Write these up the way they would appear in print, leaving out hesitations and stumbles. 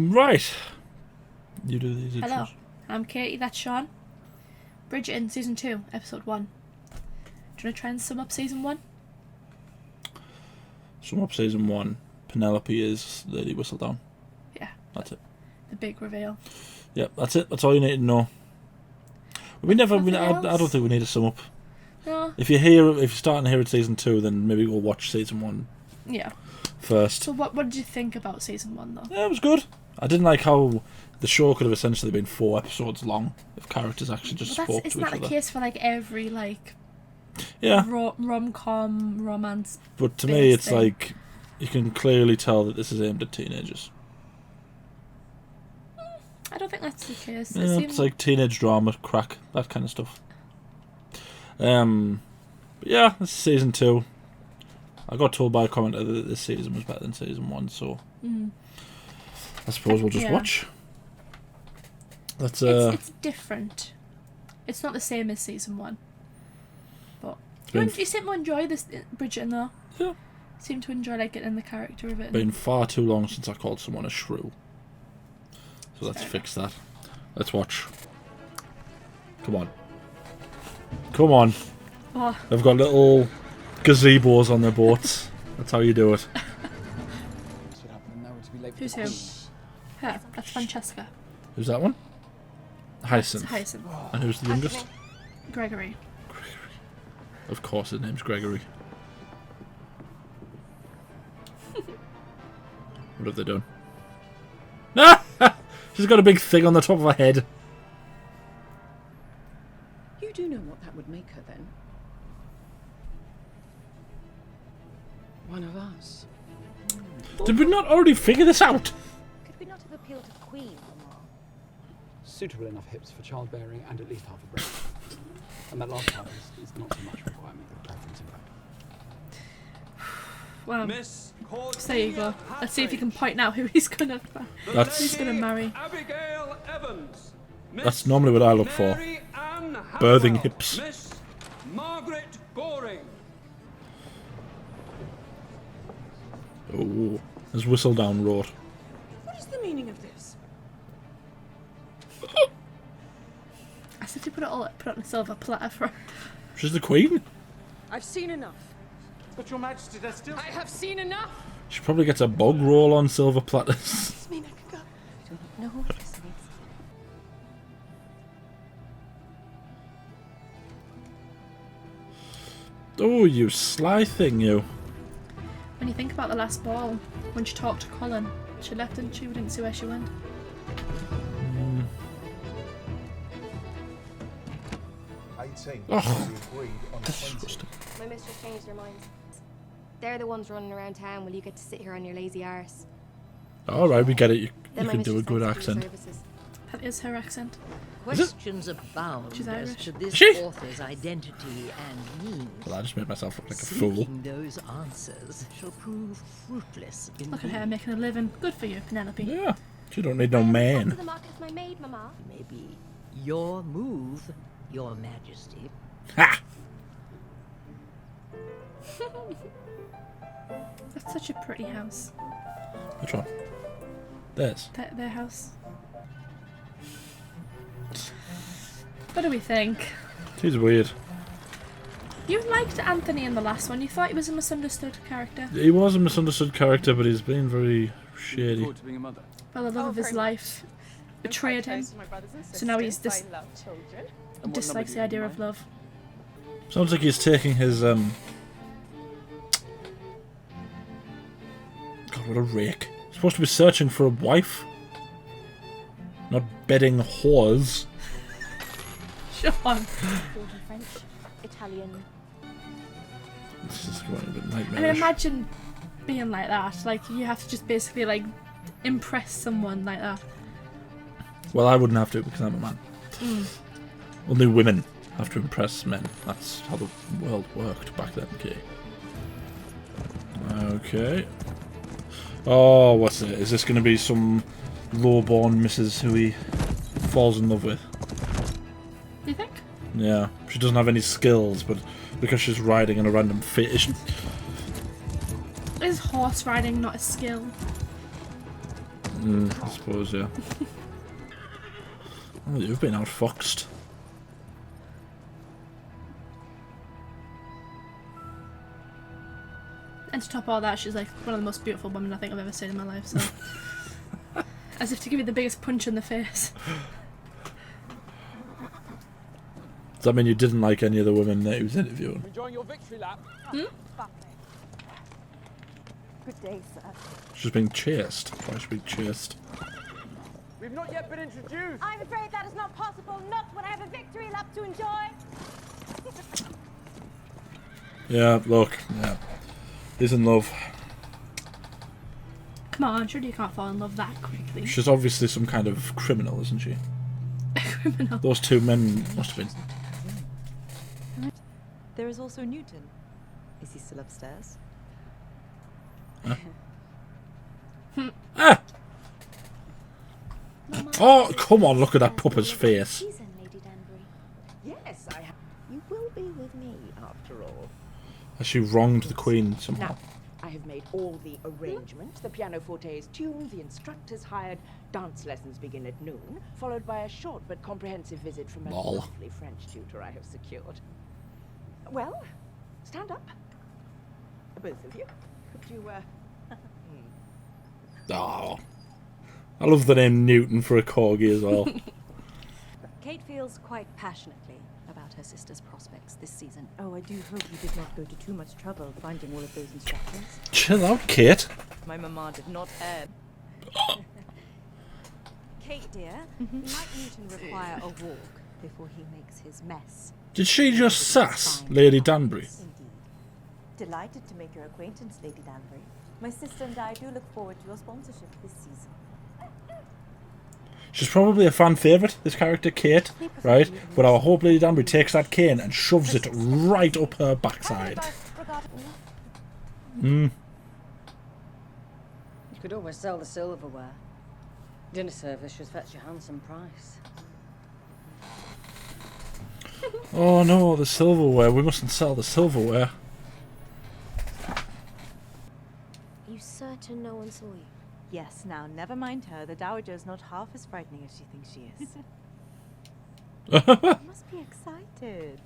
Right. You do these. Hello, I'm Katie, that's Shaun. Bridgerton, Season 2, Episode 1. Do you want to try and sum up Season 1? Sum up Season 1. Penelope is Lady Whistledown. Yeah. That's it. The big reveal. Yep, that's it. That's all you need to know. I don't think we need to sum up. No. If you're starting here at Season 2, then maybe we'll watch Season 1 Yeah. first. So what did you think about Season 1 though? Yeah, it was good. I didn't like how the show could have essentially been 4 episodes long if characters actually just spoke to each other. Isn't that the case for like every rom-com, romance? But to me, it's like you can clearly tell that this is aimed at teenagers. I don't think that's the case. Yeah, it's like teenage drama, crack, that kind of stuff. But yeah, this is Season 2. I got told by a commenter that this season was better than Season 1, so I suppose we'll just watch. That's it's different. It's not the same as Season 1. But you seem to enjoy this Bridgerton though. Yeah. Seem to enjoy like getting in the character of it. Been far too long since I called someone a shrew. So let's fix that. Let's watch. Come on. Come on. Oh. They've got little gazebos on their boats. That's how you do it. Who's who? Her. That's Francesca. Who's that one? Hyacinth. It's Hyacinth. And who's the youngest? Gregory. Of course his name's Gregory. What have they done? Ah! She's got a big thing on the top of her head. You do know what that would make her then? One of us. Did we not already figure this out? Could we not have appealed to the Queen, Mama? Suitable enough hips for childbearing and at least half a brain. And that last part is not so much requirement, but preference in fact. Well, so there you go. Let's see if you can point out who he's gonna marry. Abigail Evans. That's normally what I look for. Birthing hips. Miss Margaret Goring. Oh, there's Whistledown Road. What is the meaning of this? As if you put it on a silver platter for her. She's the Queen? I've seen enough. But Your Majesty, there's still... I have seen enough. She probably gets a bog roll on silver platters. Does mean I can go? I do not know who this is. Oh, you sly thing, you. When you think about the last ball, when she talked to Colin, she left, didn't she? We didn't see where she went. Oh, disgusting. My mistress changed her mind. They're the ones running around town while you get to sit here on your lazy arse. Alright, we get it. You Then my can do a mistress good likes to do accent. services. That is her accent. Questions abound She's as Irish. to this She? author's identity and means. Well, I just made myself look like a fool. Seeking those answers shall prove fruitless indeed. Look at her making a living. Good for you, Penelope. Yeah, you don't need no I am man. to the market as my maid, Mama. Maybe your move, Your Majesty. Ha! That's such a pretty house. Which one? Theirs. Their house. What do we think? He's weird. You liked Anthony in the last one. You thought he was a misunderstood character. He was a misunderstood character, but he's been very shady. Forward to being a mother. Well, the love of his life betrayed him. So now he's dislikes the idea of love. Sounds like he's taking his God, what a rake. He's supposed to be searching for a wife, not bedding whores. Shaun. French, Italian. This is going a bit I mean, nightmarish. imagine being like that. Like, you have to just basically, like, impress someone like that. Well, I wouldn't have to because I'm a man. Only women have to impress men. That's how the world worked back then, okay. Okay. Oh, what's it? Is this going to be some low-born missus who he falls in love with? You think? Yeah. She doesn't have any skills, but because she's riding in a random fish... Is horse riding not a skill? I suppose, yeah. Oh, you've been outfoxed. And to top all that, she's like one of the most beautiful women I think I've ever seen in my life, so. As if to give you the biggest punch in the face. Does that mean you didn't like any of the women that he was interviewing? Enjoying your victory lap? Good day, sir. She's being chased. Why is she being chased? We've not yet been introduced. I'm afraid that is not possible. Not when I have a victory lap to enjoy. Yeah, look. Yeah. He's in love. Come on, surely you can't fall in love that quickly. She's obviously some kind of criminal, isn't she? Criminal. Those two men must have been. There is also Newton. Is he still upstairs? Ah! Oh, come on, look at that puppet's face. Season, Lady Danbury. Yes, I have. You will be with me, after all. Has she wronged the Queen somehow? Now, I have made all the arrangements. The pianoforte is tuned, the instructors hired. Dance lessons begin at noon, followed by a short but comprehensive visit from a Lol. lovely French tutor I have secured. Well, stand up. Both of you. Could you, Oh. I love the name Newton for a corgi as well. Kate feels quite passionately about her sister's prospects this season. Oh, I do hope you did not go to too much trouble finding all of those instructions. Chill out, Kate. My mama did not add. Kate, dear, might Newton require a walk before he makes his mess? Did she just sass Lady Danbury? Indeed. Delighted to make your acquaintance, Lady Danbury. My sister and I do look forward to your sponsorship this season. She's probably a fan favourite, this character, Kate, right? But I hope Lady Danbury takes that cane and shoves it right up her backside. You could always sell the silverware. Dinner service should fetch a handsome price. Oh no, the silverware. We mustn't sell the silverware. Are you certain no one saw you? Yes, now, never mind her. The Dowager's not half as frightening as she thinks she is. You must be excited.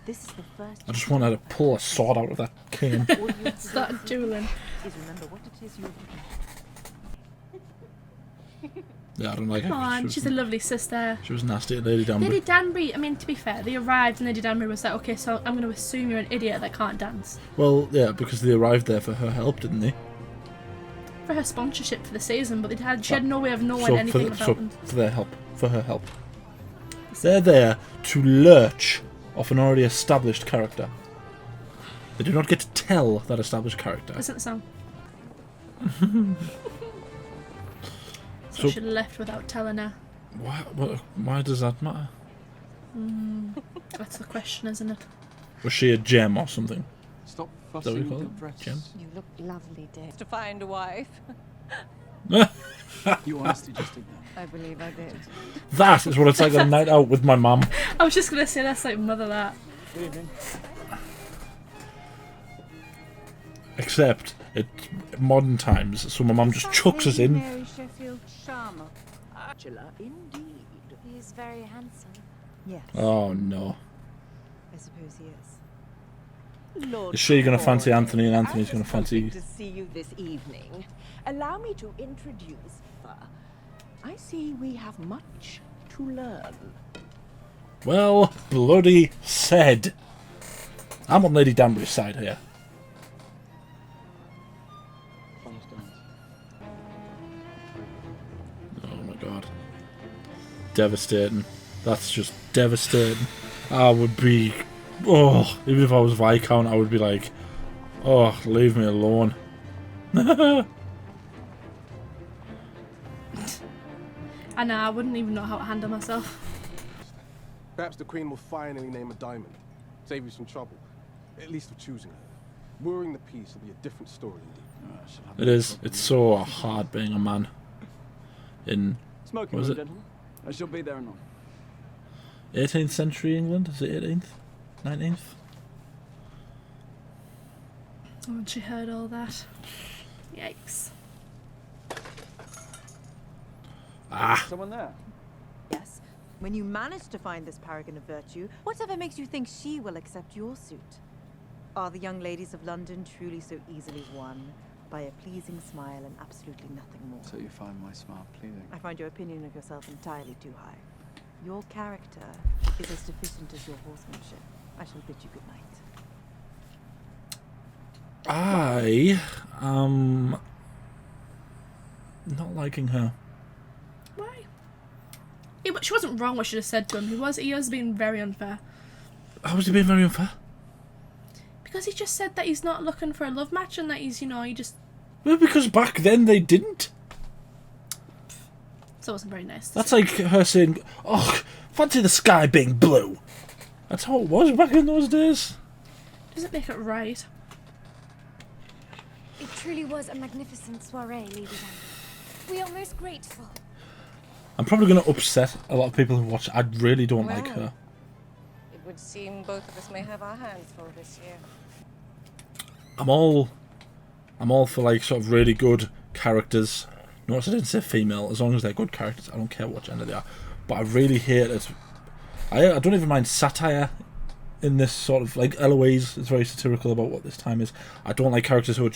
This is the first... I just want her to pull a sword out of that cane. All you Start dueling. is remember what it is you're looking for. Yeah, I don't like her. Come on, she's a lovely sister. She was nasty at Lady Danbury. Lady Danbury, I mean, to be fair, they arrived and Lady Danbury was like, okay, so I'm going to assume you're an idiot that can't dance. Well, yeah, because they arrived there for her help, didn't they? For her sponsorship for the season, but she had no way of knowing anything about them. For their help. For her help. They're there to lurch off an already established character. They do not get to tell that established character. Isn't the song? So So- she left without telling her. Why does that matter? That's the question, isn't it? Was she a gem or something? Stop Is that what you fussing call with it? the dress. Gem? You look lovely, dear. To find a wife. You honestly just did that. I believe I did. That is what it's like on a night out with my mum. I was just going to say that's like mother that. Good evening. Except it's modern times, so my mum just chucks us in. Mary Sheffield Sharma. bachelor indeed. He is very handsome. Yes, Oh no. I suppose he is. Lord Is she gonna fancy Cornwall, Anthony and Anthony's I gonna was fancy... hoping to see you this evening. Allow me to introduce her. I see we have much to learn. Well, bloody said. I'm on Lady Danbury's side here. Oh my god. Devastating. That's just devastating. I would be... Oh, even if I was Viscount, I would be like, oh, leave me alone. I know, I wouldn't even know how to handle myself. Perhaps the Queen will finally name a diamond. Save you some trouble. At least of choosing her. Mooring the piece will be a different story indeed. It is. It's so hard being a man. In... Smoking Was room, it- gentlemen. I shall be there anon. 18th century England? Is it 18th? 19th? And she heard all that. Yikes. Someone there? Yes. When you manage to find this paragon of virtue, whatever makes you think she will accept your suit? Are the young ladies of London truly so easily won by a pleasing smile and absolutely nothing more? So you find my smile pleasing? I find your opinion of yourself entirely too high. Your character is as deficient as your horsemanship. I shall bid you good night. I am not liking her. Why? She wasn't wrong what she just said to him. He has been very unfair. How was he being very unfair? Because he just said that he's not looking for a love match and that he's, he just... Well, because back then they didn't. So it wasn't very nice. That's like her saying, oh, fancy the sky being blue. That's how it was back in those days. Doesn't make it right. It truly was a magnificent soiree, Lady Danvers. We are most grateful. I'm probably going to upset a lot of people who watch. I really don't like her. It would seem both of us may have our hands full this year. I'm all for like sort of really good characters. Notice I didn't say female. As long as they're good characters, I don't care what gender they are. But I really hate it. I don't even mind satire in this sort of like Eloise is very satirical about what this time is. I don't like characters who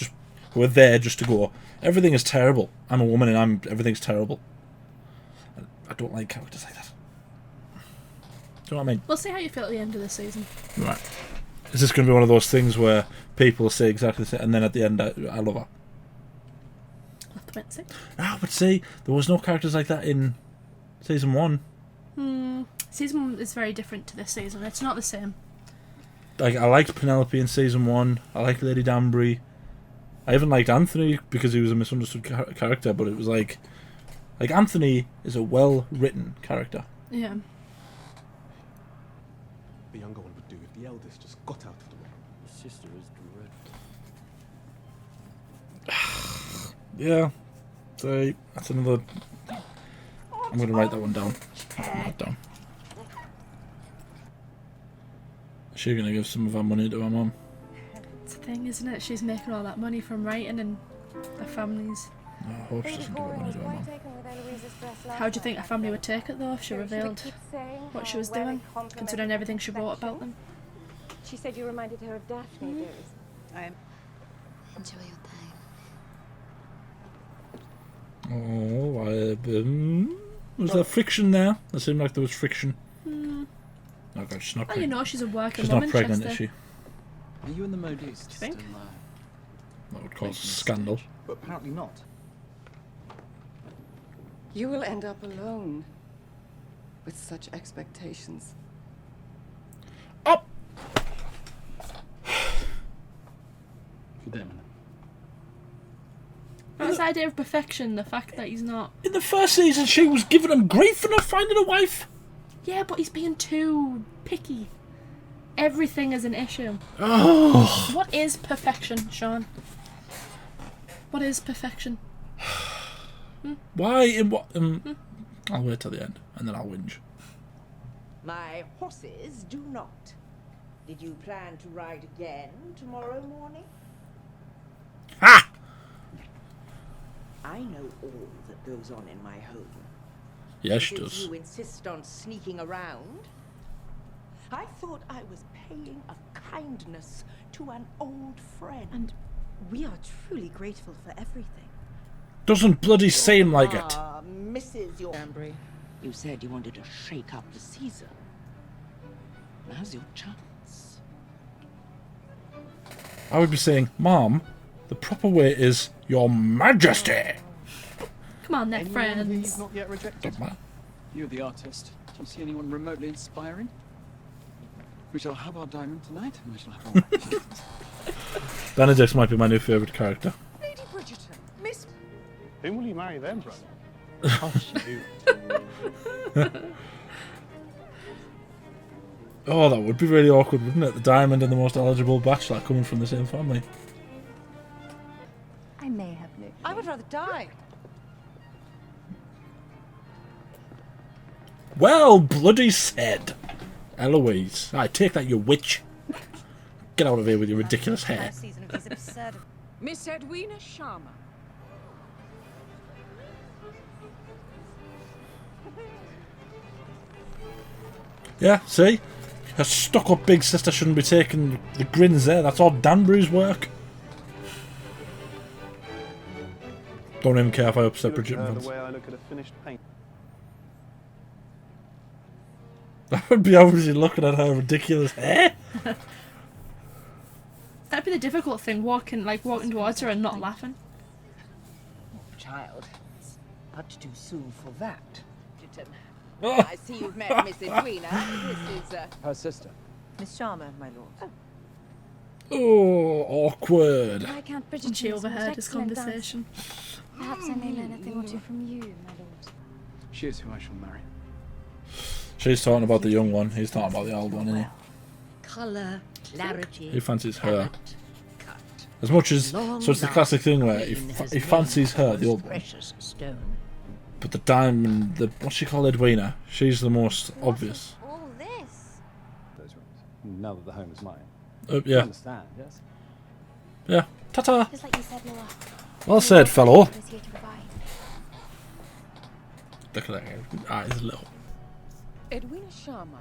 are there just to go, everything is terrible. I'm a woman and everything's terrible. I don't like characters like that. Do you know what I mean? We'll see how you feel at the end of the season. Right. Is this going to be one of those things where people say exactly the same and then at the end I love her? We'll have to wait and see. Ah, but see, there was no characters like that in season 1. Season 1 is very different to this season. It's not the same. Like, I liked Penelope in season 1. I liked Lady Danbury. I even liked Anthony because he was a misunderstood character, but it was like Anthony is a well-written character. Yeah. The younger one would do if the eldest just got out of the way. His sister is dreadful. Yeah. So, that's another... I'm going to write that one down. Write that down. Is she going to give some of her money to her mum? It's the thing, isn't it? She's making all that money from writing and her family's... No, I hope she doesn't give her money to her mum. How do you think her family would take it though if she revealed what she was doing, considering everything she wrote about them? She said you reminded her of Daphne days. Enjoy your time. Oh, was there friction there? It seemed like there was friction. Okay, she's not pregnant. She's a working She's woman. not pregnant, is she? Are you and the modiste Do you think? still That would cause scandal. But apparently not. You will end up alone with such expectations. Up! Good day, man. This idea of perfection, the fact that he's not... In the first season, she was giving him grief for not finding a wife. Yeah, but he's being too picky. Everything is an issue. Oh. What is perfection, Shaun? What is perfection? Why? In what? I'll wait till the end, and then I'll whinge. My horses do not. Did you plan to ride again tomorrow morning? Ha! I know all that goes on in my home. Yes, she Since does. you insist on sneaking around, I thought I was paying a kindness to an old friend. And we are truly grateful for everything. Doesn't bloody seem like it. Mrs. Danbury, you said you wanted to shake up the season. Now's your chance. I would be saying, Mom, the proper way is Your Majesty. Come on, they're Anyone friends. he's not yet rejected? Don't matter. You're the artist. Do you see anyone remotely inspiring? We shall have our diamond tonight, and we shall have our wax. Benedict might be my new favourite character. Lady Bridgerton, Miss... Whom will you marry then, brother? Oh, that would be really awkward, wouldn't it? The diamond and the most eligible bachelor coming from the same family. I may have no. I would rather die. Well, bloody said. Eloise. I take that, you witch. Get out of here with your ridiculous hair. First season of these absurd. Miss Edwina Sharma. Yeah, see? Her stuck-up big sister shouldn't be taking the grins there. That's all Danbury's work. Don't even care if I upset Bridgerton fans. The way I look at a finished paint. I would be obviously looking at her ridiculous hair. That'd be the difficult thing, walking towards her and not laughing. Child, it's much too soon for that. Oh. I see you've met Miss Edwina. This is, Her sister. Miss Sharma, my lord. Oh, awkward. I can't Bridgerton. And she is the most overheard his excellent dance. conversation. Perhaps I may learn a thing or two from you, my lord. She is who I shall marry. She's talking about the young one. He's talking about the old one, isn't he? colour, clarity. He fancies her. palette, cut. As much as... So it's the classic thing where he fancies her, the old one. Precious stone. But the diamond... What's she called? Edwina. She's the most obvious. All this. Those rooms. Now that the home is mine. Yeah. You understand, yes? Yeah. Ta-ta. Just like you said, Noah. Well said, fellow. I was here to provide. Look at that. Eyes little. Edwina Sharma,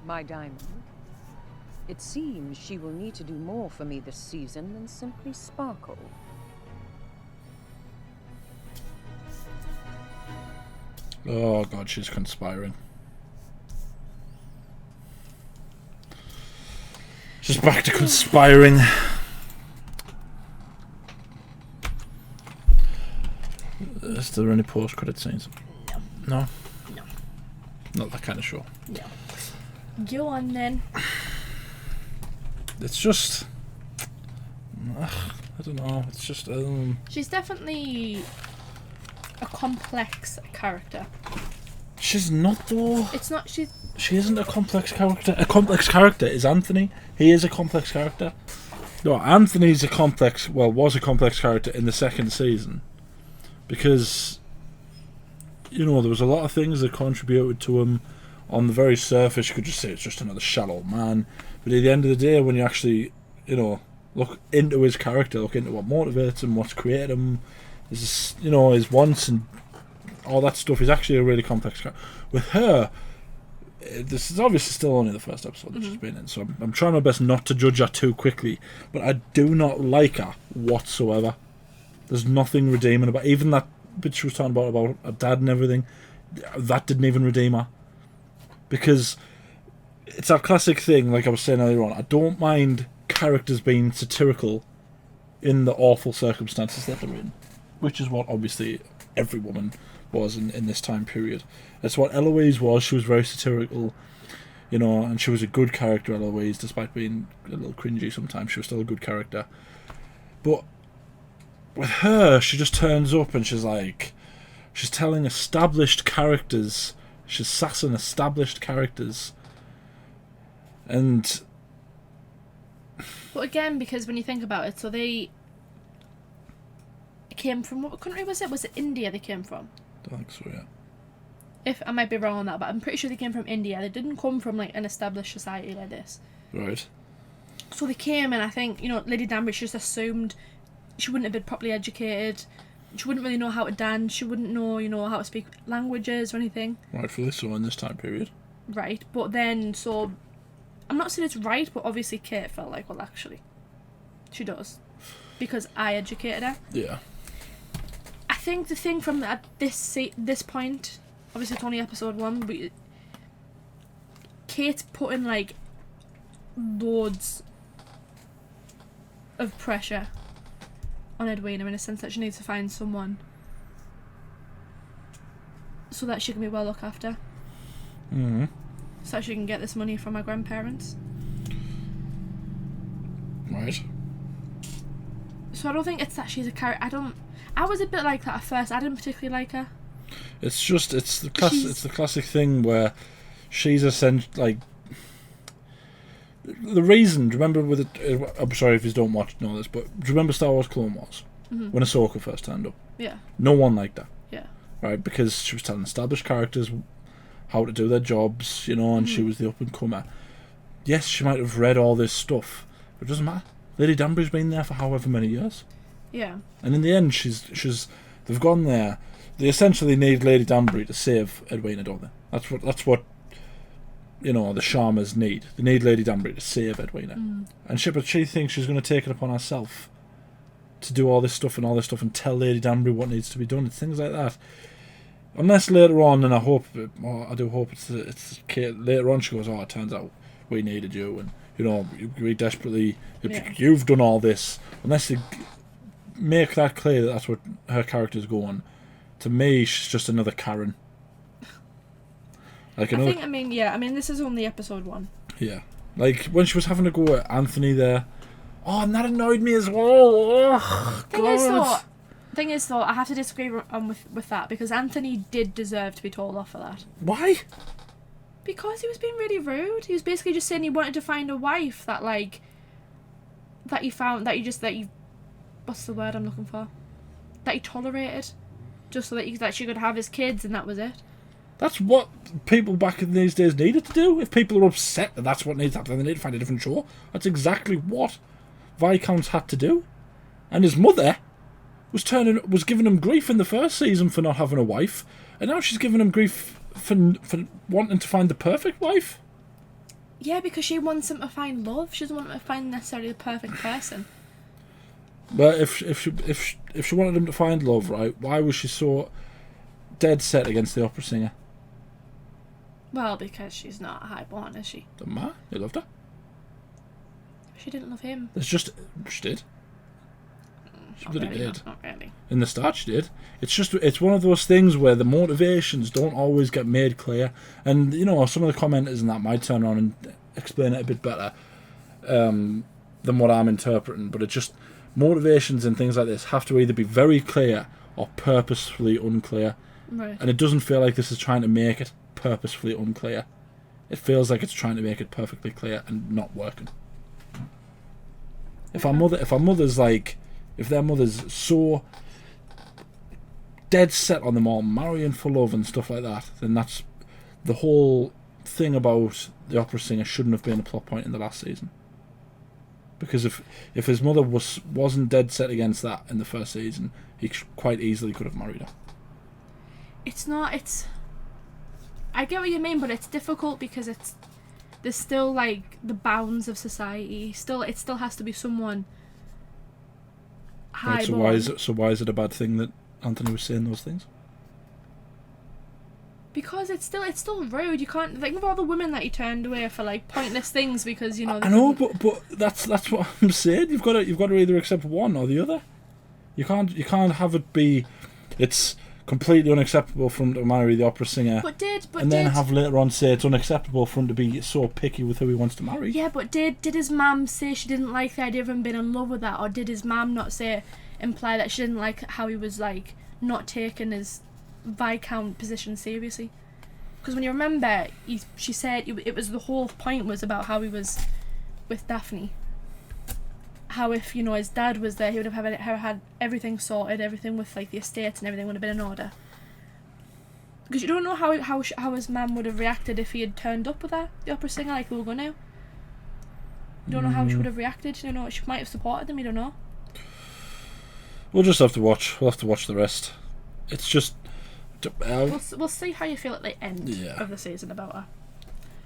my diamond. It seems she will need to do more for me this season than simply sparkle. Oh god, she's conspiring. She's back to conspiring. Is there any post-credit scenes? No. No. Not that kind of show. No. Go on then. It's just... I don't know. It's just... She's definitely a complex character. She's not though. It's not. She isn't a complex character. A complex character is Anthony. He is a complex character. No, Anthony's a complex... Well, was a complex character in the second season. Because... You know, there was a lot of things that contributed to him. On the very surface, you could just say it's just another shallow man. But at the end of the day, when you actually, you know, look into his character, look into what motivates him, what's created him, his, you know, his wants and all that stuff, he's actually a really complex character. With her, this is obviously still only the first episode that she's been in, so I'm trying my best not to judge her too quickly. But I do not like her whatsoever. There's nothing redeeming about even that bit she was talking about her dad and everything. That didn't even redeem her. Because it's a classic thing, like I was saying earlier on. I don't mind characters being satirical in the awful circumstances that they're in. Which is what, obviously, every woman was in this time period. That's what Eloise was. She was very satirical, you know, and she was a good character, Eloise, despite being a little cringy sometimes. She was still a good character. But with her, she just turns up and she's like... She's telling established characters... She's sassing established characters. And... But again, because when you think about it, so they came from... What country was it? Was it India they came from? I think so, yeah. If I might be wrong on that, but I'm pretty sure they came from India. They didn't come from, like, an established society like this. Right. So they came, and I think, you know, Lady Danbury just assumed she wouldn't have been properly educated. She wouldn't really know how to dance. She wouldn't know, you know, how to speak languages or anything. Rightfully so in this time period. Right, but then, so... I'm not saying it's right, but obviously Kate felt like, well, actually, she does. Because I educated her. Yeah. I think the thing from at this point, obviously it's only episode 1, but Kate's putting, like, loads of pressure on Edwina in a sense that she needs to find someone so that she can be well looked after. Mm-hmm. So that she can get this money from her grandparents. Right. So I don't think it's that she's a character. I was a bit like that at first. I didn't particularly like her. It's just it's the classic thing where she's like the reason. Do you remember with it? I'm sorry if you don't know this, but do you remember Star Wars Clone Wars when Ahsoka first turned up? Yeah. No one liked her. Yeah. Right, because she was telling established characters how to do their jobs, you know, and she was the up and comer. yes, she might have read all this stuff, but it doesn't matter. Lady Danbury's been there for however many years. Yeah. And in the end, they've gone there. They essentially need Lady Danbury to save Edwina, don't they? That's what the Sharmas need. They need Lady Danbury to save Edwina. And she thinks she's going to take it upon herself to do all this stuff and tell Lady Danbury what needs to be done. It's things like that. Unless later on, and I do hope it's Kate, later on she goes, it turns out we needed you, and we desperately, you've done all this. Unless they make that clear that that's what her character's going. To me, she's just another Karen. This is only episode 1. Yeah. Like, when she was having to go at Anthony there, and that annoyed me as well. Thing is though, I have to disagree with that, because Anthony did deserve to be told off for that. Why? Because he was being really rude. He was basically just saying he wanted to find a wife that he what's the word I'm looking for? That he tolerated, just so that she could have his kids, and that was it. That's what people back in these days needed to do. If people are upset that that's what needs to happen, they need to find a different show. That's exactly what Viscounts had to do. And his mother was giving him grief in the first season for not having a wife, and now she's giving him grief for wanting to find the perfect wife. Yeah, because she wants him to find love. She doesn't want him to find necessarily the perfect person. But if she wanted him to find love, right, why was she so dead set against the opera singer? Well, because she's not highborn, is she? Doesn't matter. He loved her. She didn't love him. She did. She Not bloody really, did. Not really. In the start, she did. It's one of those things where the motivations don't always get made clear, and some of the commenters and that might turn around and explain it a bit better than what I'm interpreting. But it's just motivations and things like this have to either be very clear or purposefully unclear. Right. And it doesn't feel like this is trying to make it purposefully unclear. It feels like it's trying to make it perfectly clear and not working. If their mother's so dead set on them all marrying for love and stuff like that, then that's the whole thing about the opera singer shouldn't have been a plot point in the last season. Because if his mother wasn't dead set against that in the first season, he quite easily could have married her. I get what you mean, but it's difficult because there's still like the bounds of society. It still has to be someone Right, so why is it a bad thing that Anthony was saying those things? Because it's still rude. You can't think of all the women that he turned away for like pointless things because I know, but that's what I'm saying. You've got to either accept one or the other. You can't have it be it's completely unacceptable for him to marry the opera singer, then have later on say it's unacceptable for him to be so picky with who he wants to marry. Yeah, but did his mum say she didn't like the idea of him being in love with that, or did his mum not imply that she didn't like how he was like not taking his Viscount position seriously? Because when you remember, she said it was the whole point was about how he was with Daphne. How if his dad was there, he would have had everything sorted, everything with like the estates and everything would have been in order. Because you don't know how his mum would have reacted if he had turned up with her, the opera singer, like we were going to. You don't know how she would have reacted. You don't know, she might have supported them. You don't know. We'll just have to watch. We'll have to watch the rest. It's just. We'll see how you feel at the end of the season about her.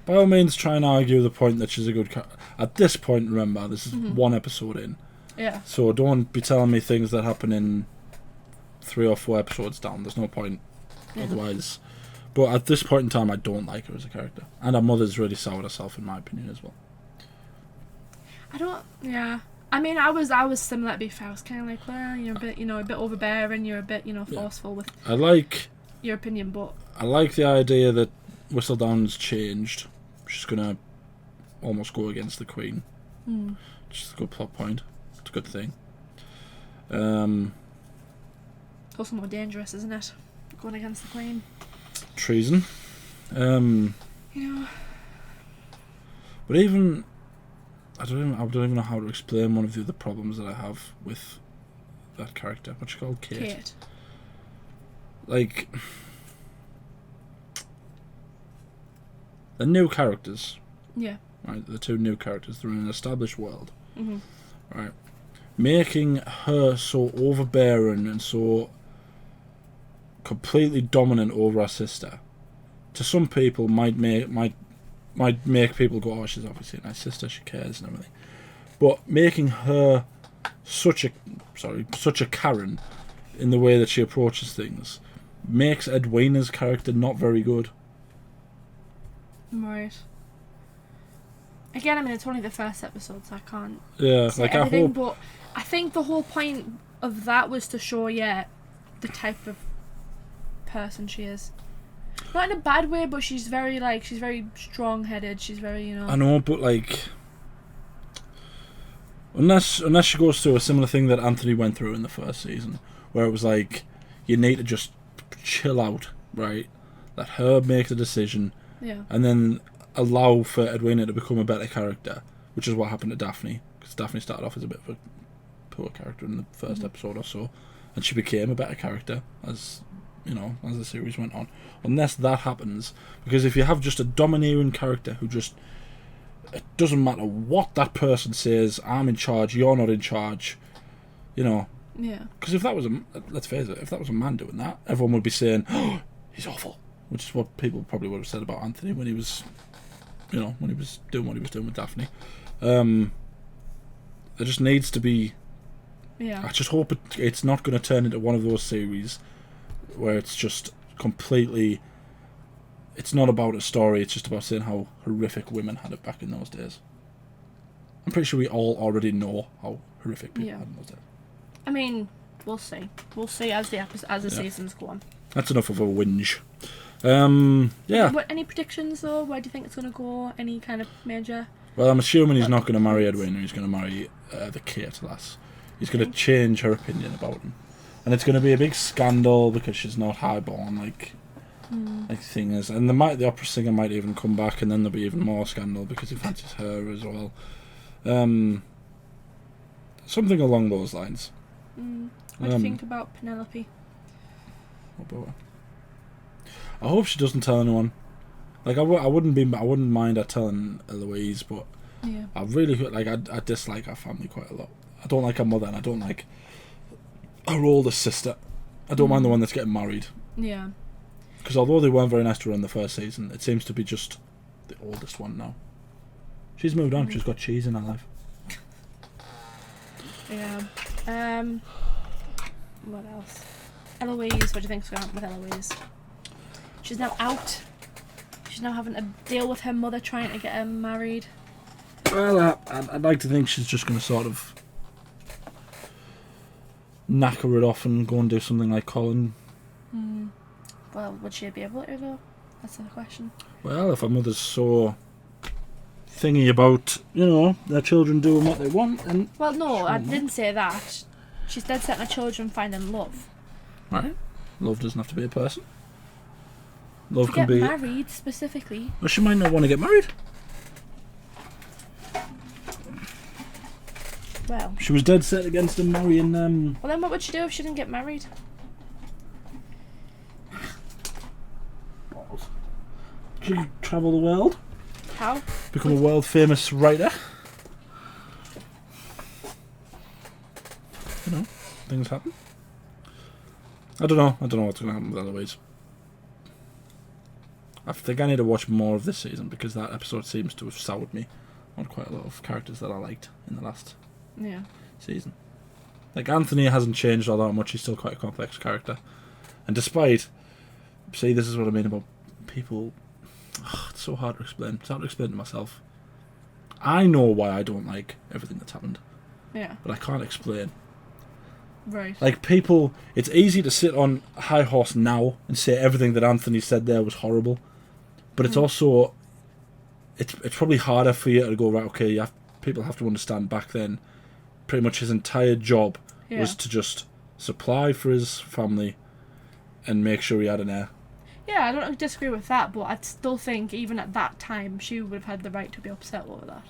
By all means, try and argue the point that she's a good character. At this point, remember, this is one episode in. Yeah. So don't be telling me things that happen in 3 or 4 episodes down. There's no point otherwise. But at this point in time, I don't like her as a character. And her mother's really soured herself, in my opinion, as well. I mean, I was similar to be fair. I was kind of like, well, you're a bit overbearing. You're a bit, forceful with your opinion. But I like the idea that Whistledown's changed. She's gonna almost go against the Queen. Just a good plot point. It's a good thing. Also more dangerous, isn't it? Going against the Queen. Treason. But even I don't even know how to explain one of the other problems that I have with that character. What's she called? Kate. Like, the new characters. Yeah. right? The two new characters, they're in an established world, Mm-hmm. right? Making her so overbearing and so completely dominant over her sister, to some people might make people go, oh, she's obviously a nice sister, she cares and everything. But making her such a Karen in the way that she approaches things makes Edwina's character not very good. Right. Again, I mean, it's only the first episode, so I can't say like everything, but I think the whole point of that was to show, the type of person she is. Not in a bad way, but she's very strong-headed, she's very, I know, but like, unless she goes through a similar thing that Anthony went through in the first season, where it was like, you need to just chill out, right? Let her make the decision, and then allow for Edwina to become a better character, which is what happened to Daphne, because Daphne started off as a bit of a poor character in the first episode or so, and she became a better character as the series went on. Unless that happens, because if you have just a domineering character who just, it doesn't matter what that person says, I'm in charge, you're not in charge, because if that was let's face it, if that was a man doing that, everyone would be saying, oh, he's awful, which is what people probably would have said about Anthony when he was doing what he was doing with Daphne. There just needs to be, I just hope it's not going to turn into one of those series where it's just completely, it's not about a story, it's just about saying how horrific women had it back in those days. I'm pretty sure we all already know how horrific people had in those days. I mean, we'll see. We'll see as the seasons go on. That's enough of a whinge. What, any predictions though? Where do you think it's going to go? Any kind of major? Well, I'm assuming he's not going to marry Edwina, he's going to marry the Kate lass. He's going to change her opinion about him. And it's going to be a big scandal because she's not highborn like thing is. And the opera singer might even come back, and then there'll be even more scandal because he fancies her as well. Something along those lines. What do you think about Penelope? What about her? I hope she doesn't tell anyone. Like I wouldn't mind her telling Eloise, but I really I dislike her family quite a lot. I don't like her mother, and I don't like her oldest sister. I don't mind the one that's getting married. Yeah. Because although they weren't very nice to her in the first season, it seems to be just the oldest one now. She's moved on. She's got cheese in her life. Yeah. What else? Eloise. What do you think's going to happen with Eloise? She's now out. She's now having to deal with her mother trying to get her married. Well, I'd like to think she's just going to sort of knacker it off and go and do something like Colin. Well, would she be able to though? That's the question. Well, if her mother's so thingy about, their children doing what they want, and well, no, I didn't say that. She's dead set on her children finding love. Right. Love doesn't have to be a person. Love to can be married specifically. Well, she might not want to get married. Well, she was dead set against him marrying. Well, then what would she do if she didn't get married? She could travel the world. How? Become a world famous writer. Things happen. I don't know what's going to happen with Eloise. I think I need to watch more of this season because that episode seems to have soured me on quite a lot of characters that I liked in the last season. Like Anthony hasn't changed all that much, he's still quite a complex character. And despite, see, this is what I mean about people, it's so hard to explain. It's hard to explain to myself. I know why I don't like everything that's happened. Yeah. But I can't explain. Right. Like people, it's easy to sit on a high horse now and say everything that Anthony said there was horrible. But it's also, it's probably harder for you to go, right, okay, people have to understand back then, pretty much his entire job was to just supply for his family and make sure he had an heir. Yeah, I don't disagree with that, but I still think even at that time she would have had the right to be upset over that.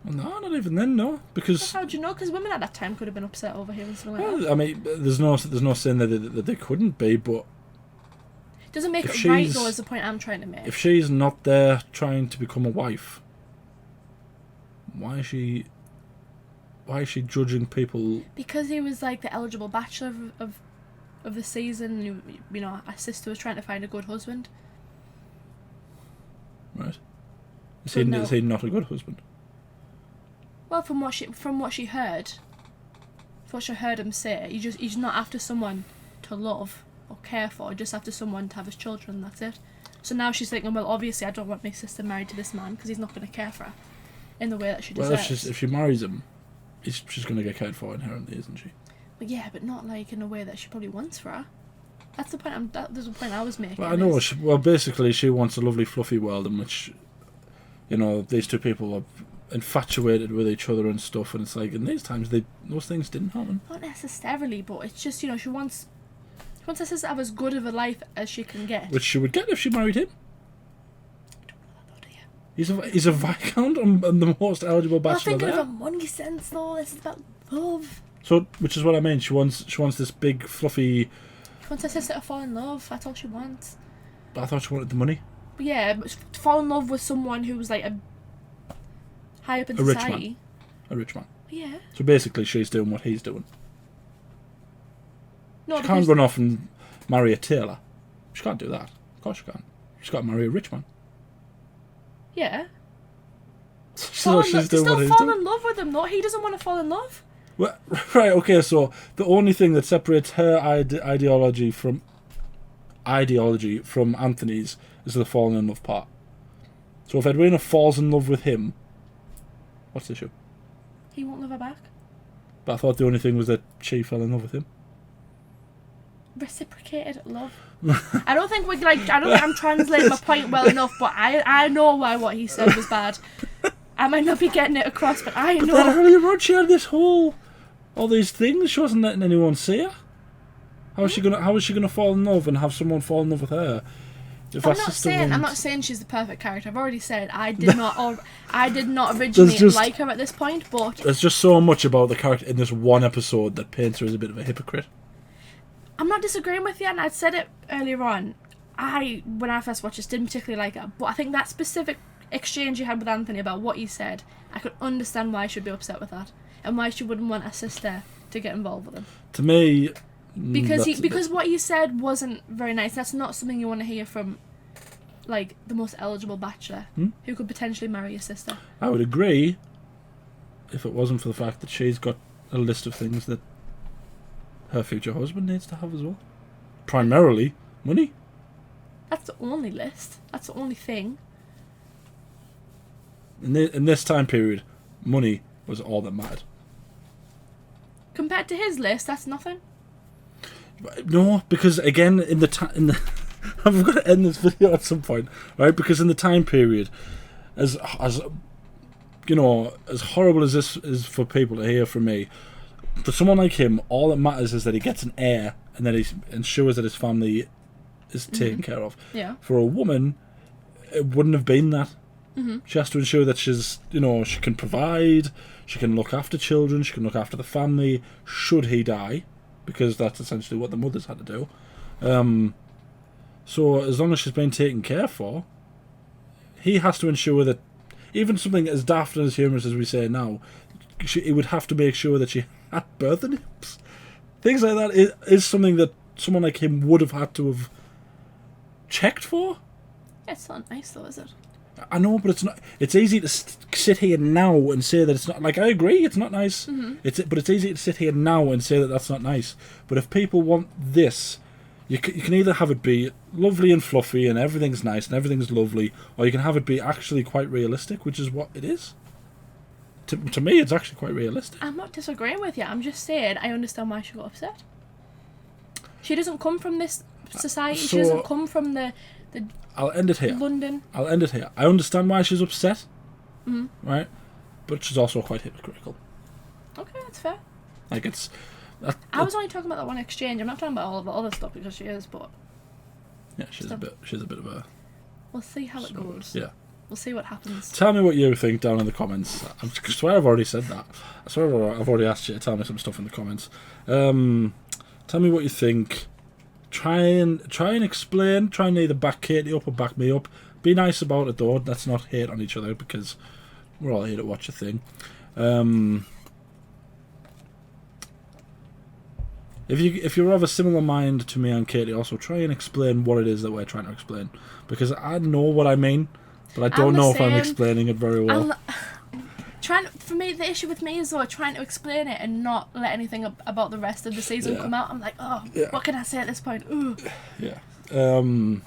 Well, no, not even then, no, because... How do you know? Because women at that time could have been upset over hearing something like that. I mean, there's no saying that they couldn't be, but... Doesn't make If it right she's- though. Is the point I'm trying to make. If she's not there trying to become a wife, why is she judging people? Because he was like the eligible bachelor of the season. You know, her sister was trying to find a good husband. Right? Is But he, no. is he not a good husband? Well, from what she heard him say, he's not after someone to love or care for, just after someone to have his children. And that's it. So now she's thinking, well, obviously I don't want my sister married to this man because he's not going to care for her in the way that she Well, deserves. if she marries him, she's going to get cared for inherently, isn't she? But yeah, but not like in a way that she probably wants for her. That's the point. There's the point I was making. Well, I know. Basically, she wants a lovely, fluffy world in which, you know, these two people are infatuated with each other and stuff. And it's like in these times, those things didn't happen. Not necessarily, but it's just, you know, she wants her sister to have as good of a life as she can get. Which she would get if she married him. He's a viscount and the most eligible I'm bachelor thinking there. of a money sense though. This is about love. So, which is what I mean. She wants this big, fluffy. She wants her sister to fall in love. That's all she wants. I thought she wanted the money. But yeah, but to fall in love with someone who was like high up in A rich society. man. A rich man. Yeah. So basically, she's doing what he's doing. No, She can't run off and marry a tailor. She can't do that. Of course she can't. She's got to marry a rich man. Yeah. So she's doing what Still he's fall doing. in love with him. No, he doesn't want to fall in love. Well, right, okay, so the only thing that separates her ideology from Anthony's is the falling in love part. So if Edwina falls in love with him, what's the issue? He won't love her back. But I thought the only thing was that she fell in love with him. Reciprocated love. I don't think I'm translating my point well enough, but I know why what he said was bad. I might not be getting it across, but I But know. then earlier on she had all these things. She wasn't letting anyone see her. How is she gonna fall in love and have someone fall in love with her? If her sister I'm won't- not saying she's the perfect character. I've already said I did not originally just- like her at this point, but There's just so much about the character in this one episode that paints her as a bit of a hypocrite. I'm not disagreeing with you, and I'd said it earlier on. When I first watched this, didn't particularly like her, but I think that specific exchange you had with Anthony about what he said, I could understand why she'd be upset with that, and why she wouldn't want her sister to get involved with him. To me, Because what you said wasn't very nice. That's not something you want to hear from, like, the most eligible bachelor who could potentially marry your sister. I would agree if it wasn't for the fact that she's got a list of things that her future husband needs to have as well. Primarily, money. That's the only list. That's the only thing. In this time period, money was all that mattered. Compared to his list, that's nothing. No, because again, in the I've got to end this video at some point, right? Because in the time period, as you know, as horrible as this is for people to hear from me, for someone like him, all that matters is that he gets an heir and that he ensures that his family is taken care of. Yeah. For a woman, it wouldn't have been that. Mm-hmm. She has to ensure that she's, you know, she can provide, she can look after children, she can look after the family should he die, because that's essentially what the mothers had to do. So as long as she's been taken care for, he has to ensure that even something as daft and as humorous as we say now, he would have to make sure that she had birthing hips. Things like that is something that someone like him would have had to have checked for. It's not nice though, is it? I know, but it's not. It's easy to sit here now and say that it's not. Like, I agree, it's not nice. Mm-hmm. But it's easy to sit here now and say that that's not nice. But if people want this, you can either have it be lovely and fluffy and everything's nice and everything's lovely, or you can have it be actually quite realistic, which is what it is. To me, it's actually quite realistic. I'm not disagreeing with you. I'm just saying I understand why she got upset. She doesn't come from this society. She So- doesn't come from the I'll end it here. London. I'll end it here. I understand why she's upset, Mm-hmm. right? But she's also quite hypocritical. Okay, that's fair. Like, it's... I was only talking about that one exchange. I'm not talking about all of the other stuff because she is, but Yeah, she's a bit of a... we'll see how it goes. Yeah. We'll see what happens. Tell me what you think down in the comments. I swear I've already said that. I swear I've already asked you to tell me some stuff in the comments. Tell me what you think Try and explain. Try and either back Katie up or back me up. Be nice about it though. Let's not hate on each other because we're all here to watch a thing. If you're of a similar mind to me and Katie, also try and explain what it is that we're trying to explain, because I know what I mean, but I don't know if I'm explaining it very well. For me, the issue with me is though trying to explain it and not let anything about the rest of the season come out. I'm like, what can I say at this point? Ooh. Yeah. Then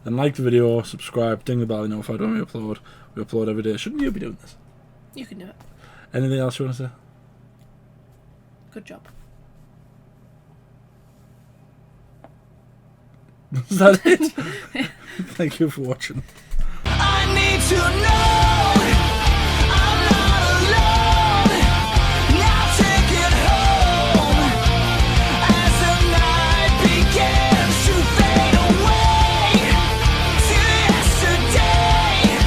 like the video, subscribe, ding the bell, you know if I don't upload. We upload every day. Shouldn't you be doing this? You can do it. Anything else you want to say? Good job. Is that it? Thank you for watching. I need to know.